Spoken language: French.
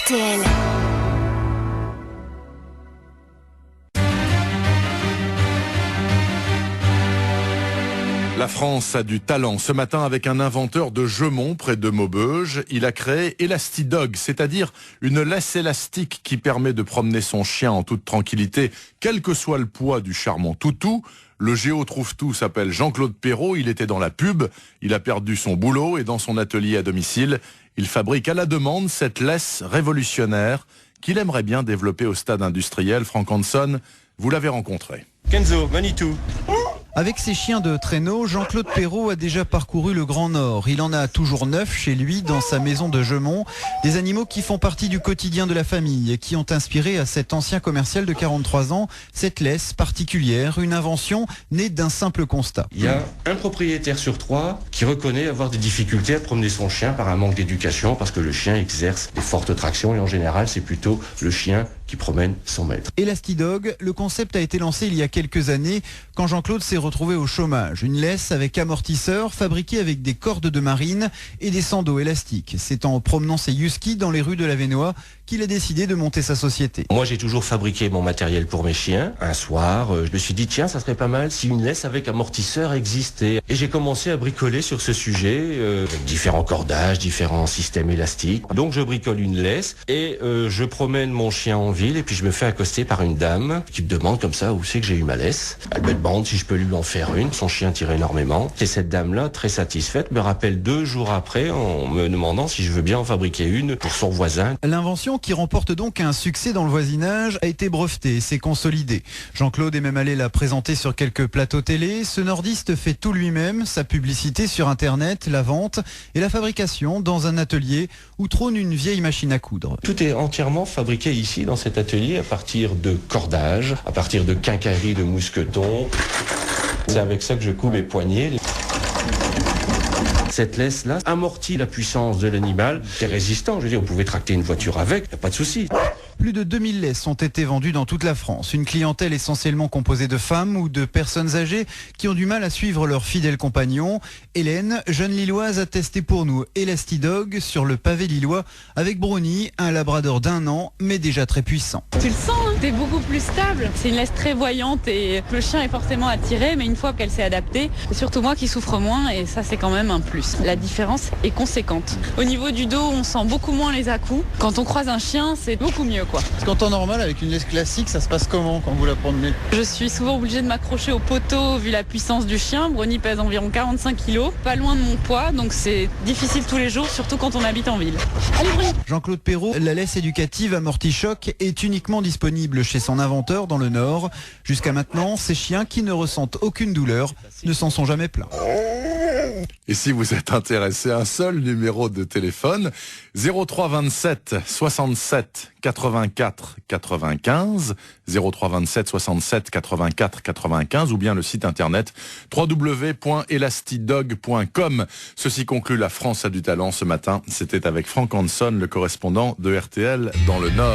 RTL. La France a du talent. Ce matin, avec un inventeur de Gemont, près de Maubeuge, il a créé Elastidog, c'est-à-dire une laisse élastique qui permet de promener son chien en toute tranquillité, quel que soit le poids du charmant toutou. Le géo trouve tout s'appelle Jean-Claude Perrault, il était dans la pub, il a perdu son boulot et dans son atelier à domicile, il fabrique à la demande cette laisse révolutionnaire qu'il aimerait bien développer au stade industriel. Franck Hanson, vous l'avez rencontré. Kenzo, Manitou. Avec ses chiens de traîneau, Jean-Claude Perrault a déjà parcouru le Grand Nord. Il en a toujours 9 chez lui, dans sa maison de Gemont. Des animaux qui font partie du quotidien de la famille et qui ont inspiré à cet ancien commercial de 43 ans cette laisse particulière, une invention née d'un simple constat. Il y a un propriétaire sur 3 qui reconnaît avoir des difficultés à promener son chien par un manque d'éducation, parce que le chien exerce des fortes tractions et en général c'est plutôt le chien qui promène son maître. Elastidog, le concept a été lancé il y a quelques années quand Jean-Claude s'est retrouvé au chômage. Une laisse avec amortisseur fabriquée avec des cordes de marine et des sandaux élastiques. C'est en promenant ses huskies dans les rues de l'Avesnois qu'il a décidé de monter sa société. Moi j'ai toujours fabriqué mon matériel pour mes chiens. Un soir, je me suis dit tiens, ça serait pas mal si une laisse avec amortisseur existait. Et j'ai commencé à bricoler sur ce sujet, avec différents cordages, différents systèmes élastiques. Donc je bricole une laisse et je promène mon chien en ville et puis je me fais accoster par une dame qui me demande comme ça où c'est que j'ai eu ma laisse. Elle me demande si je peux lui en faire une. Son chien tire énormément. Et cette dame-là, très satisfaite, me rappelle 2 jours après en me demandant si je veux bien en fabriquer une pour son voisin. L'invention, qui remporte donc un succès dans le voisinage, a été brevetée et s'est consolidée. Jean-Claude est même allé la présenter sur quelques plateaux télé. Ce nordiste fait tout lui-même, sa publicité sur internet, la vente et la fabrication dans un atelier où trône une vieille machine à coudre. Tout est entièrement fabriqué ici dans cet atelier à partir de cordages, à partir de quincailleries de mousquetons. C'est avec ça que je couds mes poignets. Cette laisse-là amortit la puissance de l'animal. C'est résistant, je veux dire, vous pouvez tracter une voiture avec, il n'y a pas de souci. Plus de 2000 laisses ont été vendues dans toute la France. Une clientèle essentiellement composée de femmes ou de personnes âgées qui ont du mal à suivre leurs fidèles compagnons. Hélène, jeune lilloise, a testé pour nous Elastidog sur le pavé lillois avec Brownie, un labrador d'1 an, mais déjà très puissant. Tu le sens, hein, t'es beaucoup plus stable. C'est une laisse très voyante et le chien est forcément attiré, mais une fois qu'elle s'est adaptée, c'est surtout moi qui souffre moins et ça c'est quand même un plus. La différence est conséquente. Au niveau du dos, on sent beaucoup moins les à-coups. Quand on croise un chien, c'est beaucoup mieux, quoi. Parce qu'en temps normal, avec une laisse classique, ça se passe comment quand vous la promenez ? Je suis souvent obligée de m'accrocher au poteau vu la puissance du chien. Brownie pèse environ 45 kg, pas loin de mon poids, donc c'est difficile tous les jours, surtout quand on habite en ville. Allez Brownie ! Jean-Claude Perrault, la laisse éducative Amorti-Choc est uniquement disponible chez son inventeur dans le Nord. Jusqu'à maintenant, ces chiens qui ne ressentent aucune douleur ne s'en sont jamais plaints. Et si vous êtes intéressé, un seul numéro de téléphone, 03 27 67 84 95, 03 27 67 84 95, ou bien le site internet www.elastidog.com. Ceci conclut La France a du talent ce matin. C'était avec Franck Hanson, le correspondant de RTL dans le Nord.